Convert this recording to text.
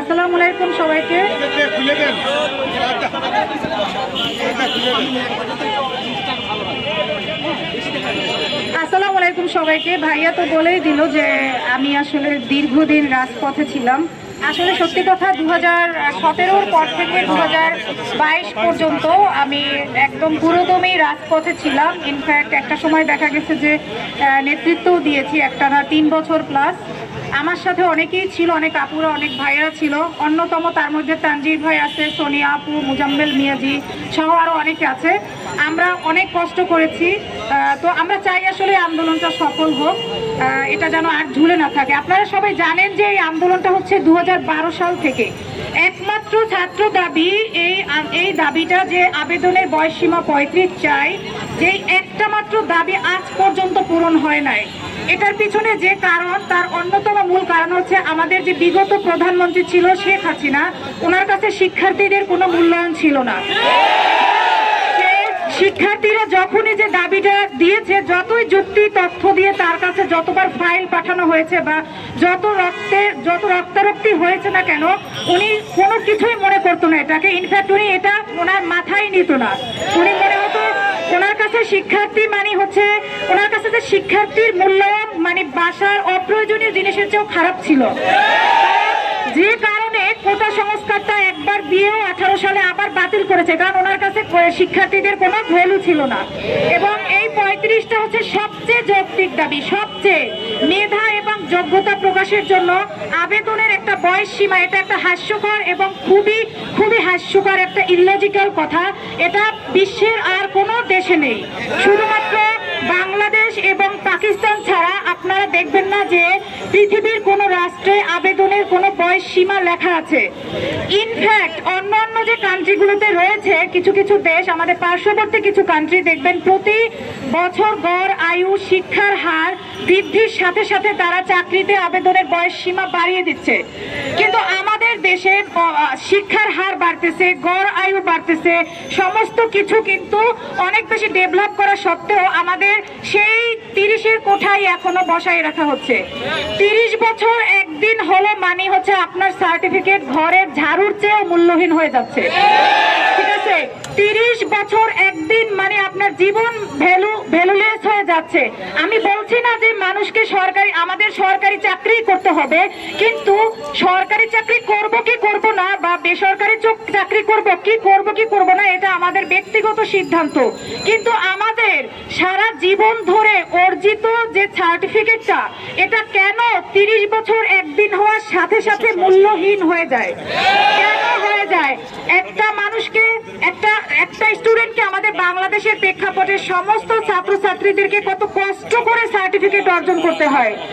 আসসালামু আলাইকুম সবাইকে। আসসালামু আলাইকুম সবাইকে। ভাইয়া তো বলেই দিল যে আমি আসলে দীর্ঘদিন রাজপথে ছিলাম। আসলে সত্যি কথা 2017-র পর থেকে 2022 পর্যন্ত আমি একদম পুরোদমই রাজপথে ছিলাম। ইনফ্যাক্ট একটা সময় দেখা গেছে যে নেতৃত্বও দিয়েছি একটানা 3 বছর প্লাস। আমার সাথে অনেকেই ছিল, অনেক আপুরা, অনেক ভাইয়েরা ছিল। অন্যতম তার মধ্যে তানজির ভাই আছে, সোনিয়া আপু, মুজাম্মেল মিয়াজি সহ আরও অনেকে আছে। আমরা অনেক কষ্ট করেছি। তো আমরা চাই আসলে আন্দোলনটা সফল হোক, এটা যেন আর ঝুলে না থাকে। আপনারা সবাই জানেন যে এই আন্দোলনটা হচ্ছে 2012 সাল থেকে। একমাত্র ছাত্র দাবি এই দাবিটা যে আবেদনের বয়সসীমা 35 চাই, যেই একটা মাত্র দাবি আজ পর্যন্ত পূরণ হয় নাই। এটার পিছনে যে কারণ, তার অন্যতম মূল কারণ হচ্ছে আমাদের যে বিগত প্রধানমন্ত্রী ছিল শেখ হাসিনা, ওনার কাছে শিক্ষার্থীদের কোনো মূল্যায়ন ছিল না। শিক্ষার্থীরা যখনই যে দাবিটা দিয়েছে, যতই যুক্তি তথ্য দিয়ে তার কাছে যতবার ফাইল পাঠানো হয়েছে বা যত রক্তারক্তি হয়েছে না কেন, উনি কোনো কিছুই মনে করতো না এটাকে। ইনফ্যাক্ট উনি এটা ওনার মাথায় নিত না। উনি মনে হতো ওনার কাছে শিক্ষার্থী মানে হচ্ছে, ওনার কাছে যে শিক্ষার্থীর মূল্যায়ন মানে বাসার অপ্রয়োজনীয় জিনিসের চেয়েও খারাপ ছিল। যে কারণে কোটা সংস্কারটা একবার দিয়েও 18 সালে আবার বাতিল করেছে, কারণ ওনার কাছে শিক্ষার্থীদের কোনো ভ্যালু ছিল না। এবং এই 35টা হচ্ছে সবচেয়ে যৌক্তিক দাবি, সবচেয়ে মেধা এবং যোগ্যতা প্রকাশের জন্য আবেদনের একটা বয়স সীমা। এটা একটা হাস্যকর এবং খুবই খুবই হাস্যকর একটা ইললজিক্যাল কথা। এটা বিশ্বের আর কোনো দেশে নেই, শুধুমাত্র বাংলাদেশ এবং পাকিস্তান ছাড়া আপনারা দেখবেন না যে পৃথিবীর কোনো রাষ্ট্রে আবেদনের কোনো বয়স সীমা লেখা আছে। ইনফ্যাক্ট অন্যান্য যে কান্ট্রিগুলোতে রয়েছে, কিছু কিছু দেশ, আমাদের পার্শ্ববর্তী কিছু কান্ট্রি দেখবেন প্রতি বছর গড় আয়ু, শিক্ষার হার বৃদ্ধির সাথে সাথে তারা চাকরিতে আবেদনের বয়স সীমা বাড়িয়ে দিচ্ছে। কিন্তু আমাদের দেশে শিক্ষার হার বাড়তেছে, গড় আয়ু বাড়তেছে, সমস্ত কিছু কিন্তু অনেক বেশি ডেভেলপ করা সত্ত্বেও আমাদের সেই 30-এর কোঠায় এখনো বসায় রাখা হচ্ছে। 30 বছর একদিন হলো মানে হচ্ছে আপনার সার্টিফিকেট ঘরের ঝাড়ুর চেয়েও মূল্যহীন হয়ে যাচ্ছে। ঠিক আছে, 30 বছর একদিন মানে আপনার জীবন ভ্যালুলেস হয়ে যাচ্ছে। আমি বলছি না যে মানুষকে আমাদের সরকারি চাকরি করতে হবে, কিন্তু সরকারি চাকরি করব কি করব না বা বেসরকারি চাকরি করব কি করব না, এটা আমাদের ব্যক্তিগত সিদ্ধান্ত। কিন্তু আমাদের সারা জীবন ধরে অর্জিত যে সার্টিফিকেটটা, এটা কেন 30 বছর একদিন হওয়ার সাথে সাথে মূল্যহীন হয়ে যায়? কেন হয়ে যায়? একটা মানুষকে, একটা স্টুডেন্টকে আমাদের বাংলাদেশের প্রেক্ষাপটে সমস্ত ছাত্রছাত্রীদেরকে কত কষ্ট করে সার্টিফিকেট অর্জন করতে হয়।